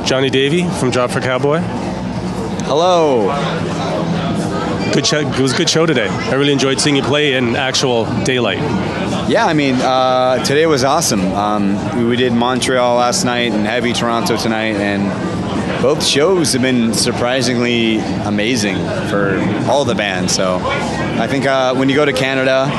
Jonny Davy from Job for Cowboy. Hello. Good show. It was a good show today. I really enjoyed seeing you play in actual daylight. Yeah, I mean, today was awesome. We did Montreal last night and Heavy Toronto tonight, and both shows have been surprisingly amazing for all the bands. So I think when you go to Canada,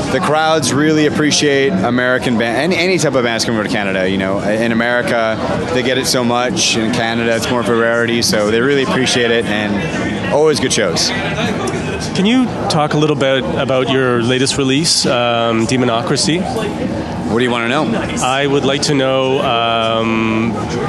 the crowds really appreciate American band. Any type of bands come over to Canada. In America, they get it so much. In Canada, it's more of a rarity, so they really appreciate it, and always good shows. Can you talk a little bit about your latest release, Demonocracy? What do you want to know? I would like to know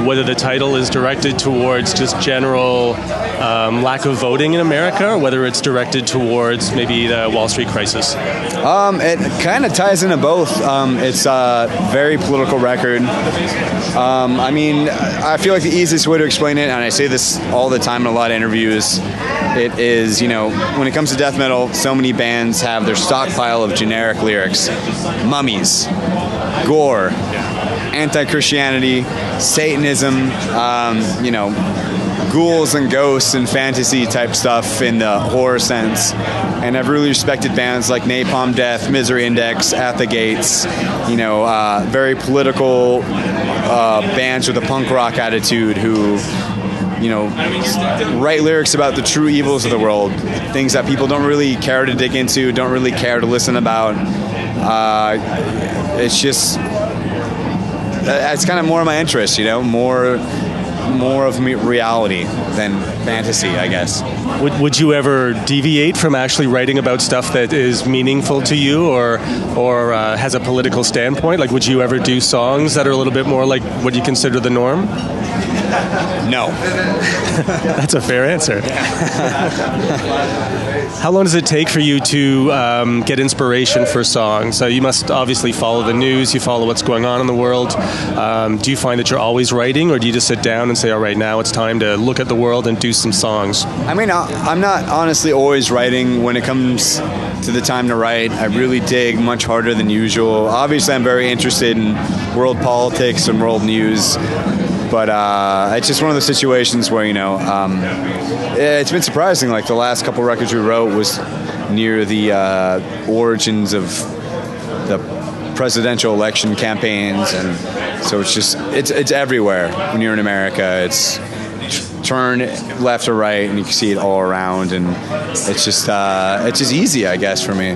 whether the title is directed towards just general lack of voting in America, or whether it's directed towards maybe the Wall Street crisis. It kind of ties into both. It's a very political record. I feel like the easiest way to explain it, and I say this all the time in a lot of interviews, it is, when it comes to death metal, so many bands have their stockpile of generic lyrics. Mummies, gore, anti-Christianity, Satanism, ghouls and ghosts and fantasy type stuff in the horror sense. And I've really respected bands like Napalm Death, Misery Index, At the Gates, very political bands with a punk rock attitude who write lyrics about the true evils of the world, things that people don't really care to dig into, don't really care to listen about. It's kind of more of my interest, more of reality than fantasy, I guess. Would you ever deviate from actually writing about stuff that is meaningful to you or has a political standpoint? Like, would you ever do songs that are a little bit more like what you consider the norm? No. That's a fair answer. How long does it take for you to get inspiration for songs? So you must obviously follow the news, you follow what's going on in the world. Do you find that you're always writing, or do you just sit down and say, all right, now it's time to look at the world and do some songs? I mean, I'm not honestly always writing. When it comes to the time to write, I really dig much harder than usual. Obviously, I'm very interested in world politics and world news. But it's just one of those situations where, it's been surprising. Like, the last couple records we wrote was near the origins of the presidential election campaigns. And so it's everywhere when you're in America. It's turn left or right and you can see it all around. And it's just easy, I guess, for me.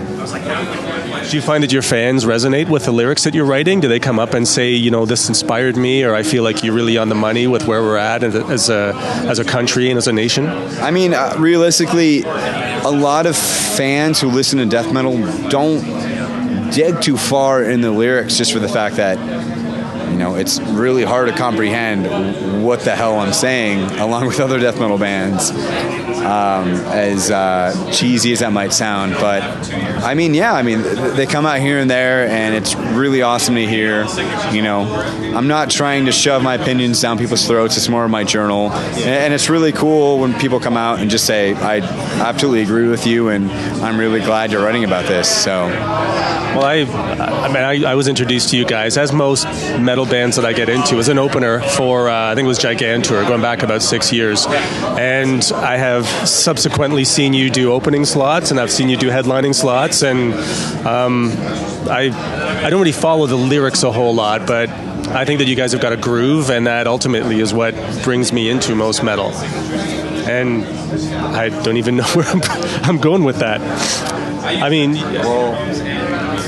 Do you find that your fans resonate with the lyrics that you're writing? Do they come up and say, this inspired me, or I feel like you're really on the money with where we're at as a country and as a nation? I mean, realistically, a lot of fans who listen to death metal don't dig too far in the lyrics just for the fact that, it's really hard to comprehend what the hell I'm saying, along with other death metal bands, as cheesy as that might sound. But they come out here and there, and it's really awesome to hear. I'm not trying to shove my opinions down people's throats. It's more of my journal, and it's really cool when people come out and just say, I absolutely agree with you, and I'm really glad you're writing about this. So, well, I was introduced to you guys, as most metal bands that I get into, as an opener for I think it was Gigantour, going back about 6 years, and I have subsequently seen you do opening slots, and I've seen you do headlining slots, and I don't really follow the lyrics a whole lot, but I think that you guys have got a groove, and that ultimately is what brings me into most metal. And I don't even know where I'm going with that. I mean,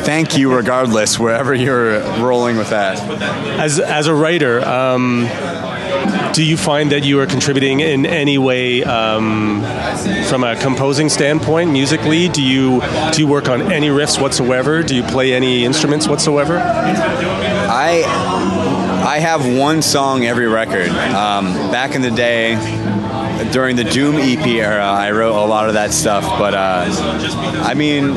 thank you regardless, wherever you're rolling with that. As a writer, do you find that you are contributing in any way from a composing standpoint, musically? Do you work on any riffs whatsoever? Do you play any instruments whatsoever? I have one song every record. Back in the day, during the Doom EP era, I wrote a lot of that stuff. But I mean,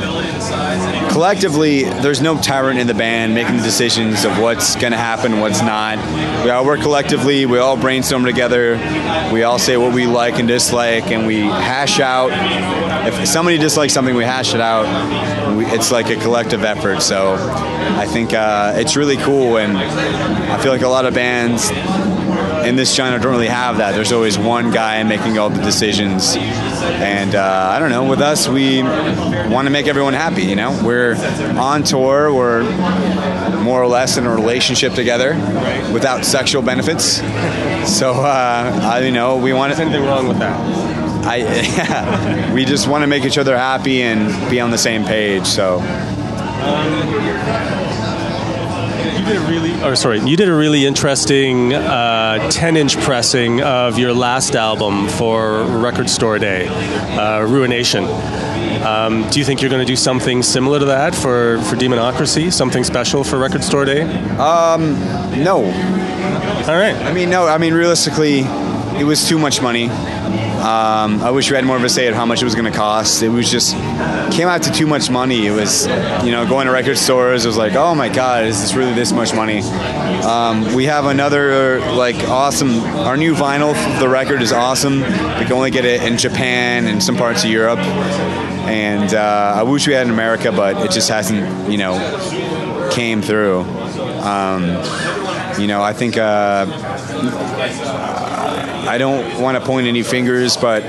collectively, there's no tyrant in the band making the decisions of what's going to happen, what's not. We all work collectively. We all brainstorm together. We all say what we like and dislike, and we hash out. If somebody dislikes something, we hash it out. It's like a collective effort. So I think it's really cool, and I feel like a lot of bands in this genre don't really have that. There's always one guy making all the decisions, and I don't know, with us, we want to make everyone happy, you know? We're on tour, we're more or less in a relationship together without sexual benefits, so you know, we want Is anything wrong with that? yeah, we just want to make each other happy and be on the same page, so... You did a really interesting 10-inch pressing of your last album for Record Store Day, Ruination. Do you think you're going to do something similar to that for Demonocracy? Something special for Record Store Day? No. All right. I mean, realistically, it was too much money. I wish we had more of a say at how much it was going to cost. It was just came out to too much money. It was, you know, going to record stores. It was like, oh my God, is this really this much money? We have another awesome. Our new vinyl, the record is awesome. We can only get it in Japan and some parts of Europe. And I wish we had it in America, but it just hasn't, you know, came through. You know, I think. I don't want to point any fingers, but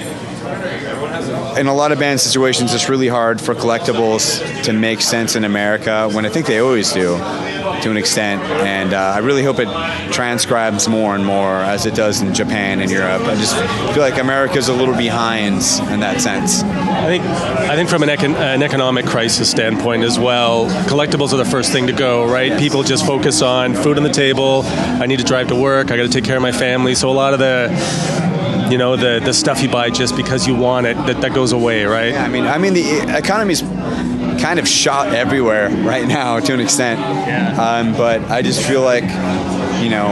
in a lot of band situations, it's really hard for collectibles to make sense in America, when I think they always do, to an extent. And I really hope it transcribes more and more as it does in Japan and Europe. I just feel like America's a little behind in that sense. I think from an economic crisis standpoint as well, collectibles are the first thing to go, right? People just focus on food on the table. I need to drive to work. I got to take care of my family. So a lot of the stuff you buy just because you want it, that goes away, right? Yeah, I mean the economy's kind of shot everywhere right now to an extent. Yeah. But I just feel like, you know,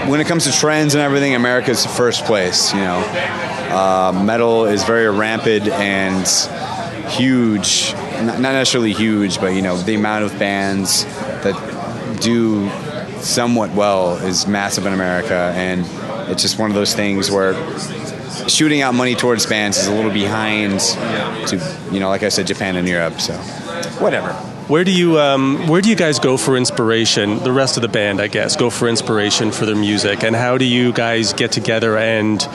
when it comes to trends and everything, America's first place, you know. Metal is very rampant and huge, not necessarily huge, but, you know, the amount of bands that do somewhat well is massive in America, and it's just one of those things where shooting out money towards bands is a little behind to, you know, like I said, Japan and Europe, so whatever. Where do you guys go for inspiration? The rest of the band, I guess, go for inspiration for their music, and how do you guys get together and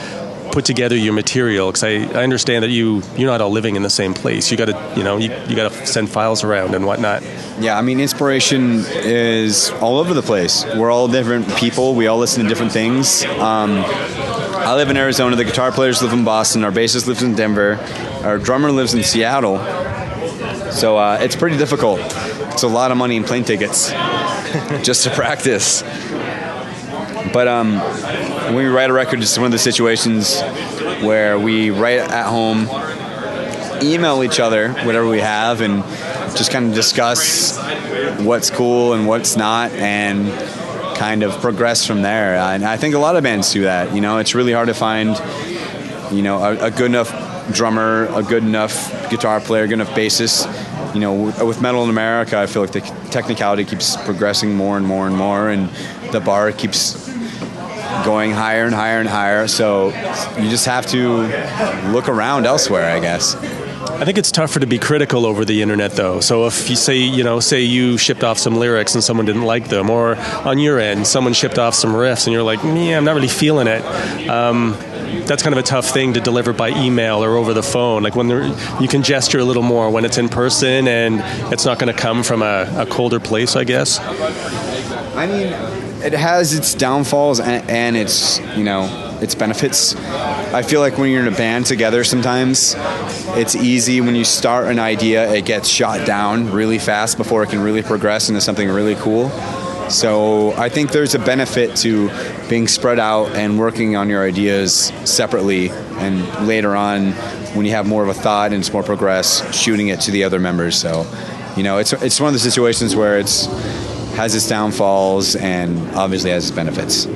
put together your material? Because I understand that you're not all living in the same place. You got to, you know, you got to send files around and whatnot. Yeah, I mean, inspiration is all over the place. We're all different people. We all listen to different things. I live in Arizona. The guitar players live in Boston. Our bassist lives in Denver. Our drummer lives in Seattle. So it's pretty difficult. It's a lot of money in plane tickets just to practice. But when we write a record, it's one of the situations where we write at home, email each other whatever we have, and just kind of discuss what's cool and what's not, and kind of progress from there. And I think a lot of bands do that. You know, it's really hard to find, you know, a good enough drummer, a good enough guitar player, good enough bassist. You know, with metal in America, I feel like the technicality keeps progressing more and more and more, and the bar keeps going higher and higher and higher. So you just have to look around elsewhere, I guess. I think it's tougher to be critical over the internet, though. So if you say you shipped off some lyrics and someone didn't like them, or on your end, someone shipped off some riffs and you're like, yeah, I'm not really feeling it. That's kind of a tough thing to deliver by email or over the phone. Like when you can gesture a little more when it's in person, and it's not going to come from a colder place, I guess. I mean, it has its downfalls and its, you know, its benefits. I feel like when you're in a band together, sometimes it's easy when you start an idea, it gets shot down really fast before it can really progress into something really cool. So I think there's a benefit to being spread out and working on your ideas separately, and later on, when you have more of a thought and it's more progressed, shooting it to the other members. So, you know, it's one of the situations where it's has its downfalls and obviously has its benefits.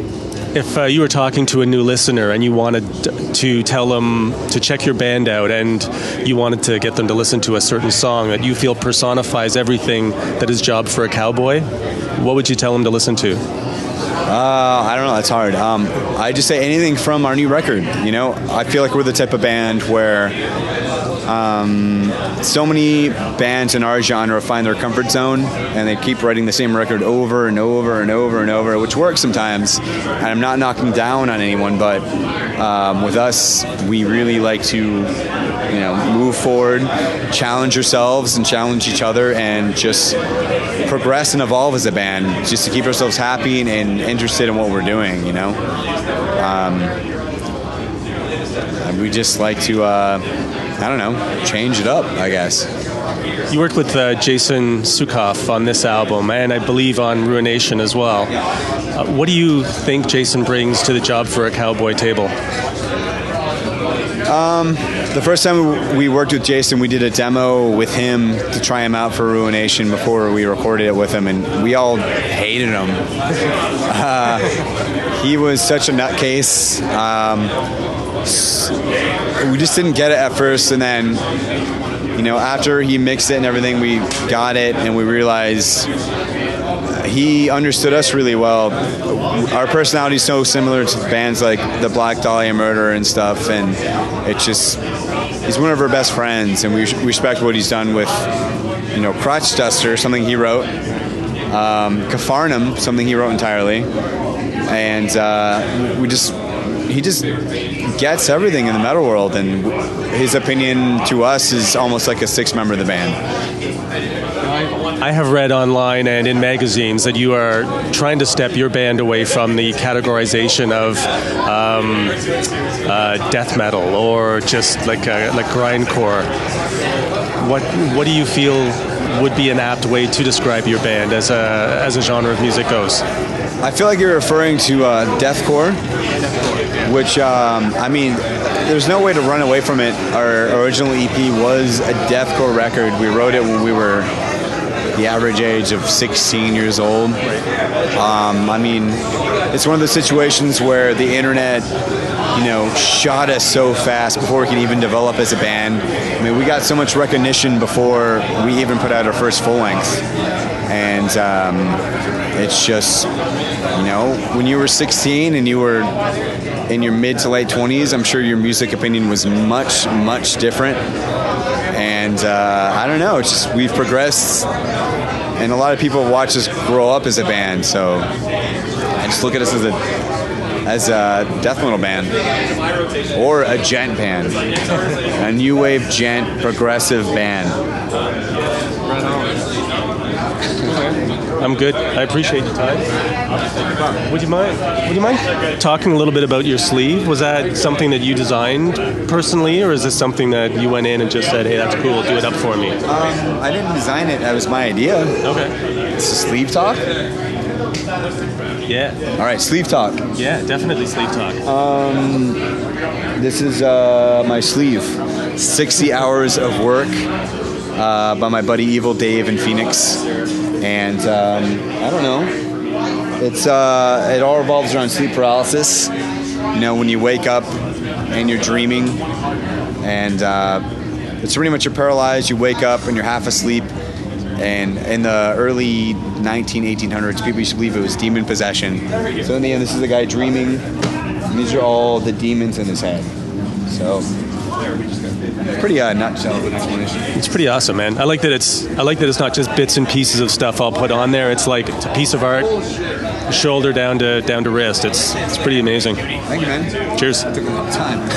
if you were talking to a new listener and you wanted to tell them to check your band out, and you wanted to get them to listen to a certain song that you feel personifies everything that is Job for a Cowboy, what would you tell them to listen to? I don't know. That's hard. I just say anything from our new record. You know, I feel like we're the type of band where so many bands in our genre find their comfort zone, and they keep writing the same record over and over and over and over, which works sometimes. And I'm not knocking down on anyone, but with us, we really like to, move forward, challenge ourselves and challenge each other, and just progress and evolve as a band, just to keep ourselves happy and interested in what we're doing. We just like to, change it up, I guess. You worked with Jason Sukoff on this album, and I believe on Ruination as well. What do you think Jason brings to the Job for a Cowboy table? The first time we worked with Jason, we did a demo with him to try him out for Ruination before we recorded it with him, and we all hated him. He was such a nutcase. We just didn't get it at first, and then, after he mixed it and everything, we got it, and we realized he understood us really well. Our personality is so similar to bands like the Black Dahlia Murder and stuff, and he's one of our best friends, and we respect what he's done with, Crotch Duster, something he wrote, Capharnaum, something he wrote entirely, and he just gets everything in the metal world, and his opinion to us is almost like a sixth member of the band. I have read online and in magazines that you are trying to step your band away from the categorization of death metal or just like grindcore. What do you feel would be an apt way to describe your band as a genre of music goes? I feel like you're referring to deathcore, which there's no way to run away from it. Our original EP was a deathcore record. We wrote it when we were the average age of 16 years old. It's one of those situations where the internet, shot us so fast before we could even develop as a band. We got so much recognition before we even put out our first full length. And it's just, when you were 16 and you were in your mid to late 20s, I'm sure your music opinion was much, much different. And I don't know, it's just we've progressed, and a lot of people watch us grow up as a band, so I just look at us as a death metal band or a gent band, a new wave gent progressive band. I'm good. I appreciate the time. Would you mind talking a little bit about your sleeve? Was that something that you designed personally, or is this something that you went in and just said, "Hey, that's cool, do it up for me"? I didn't design it. That was my idea. Okay. It's a sleeve talk? Yeah. All right, sleeve talk. Yeah, definitely sleeve talk. This is my sleeve. 60 hours of work by my buddy Evil Dave in Phoenix. And I don't know. It all revolves around sleep paralysis. When you wake up and you're dreaming, and it's pretty much you're paralyzed. You wake up and you're half asleep. And in the early 1800s, people used to believe it was demon possession. So in the end, this is the guy dreaming, and these are all the demons in his head. So pretty nutshell of an explanation. It's pretty awesome, man. I like that it's not just bits and pieces of stuff I'll put on there. It's like it's a piece of art, shoulder down to wrist. It's pretty amazing. Thank you, man. Cheers. It took a long time.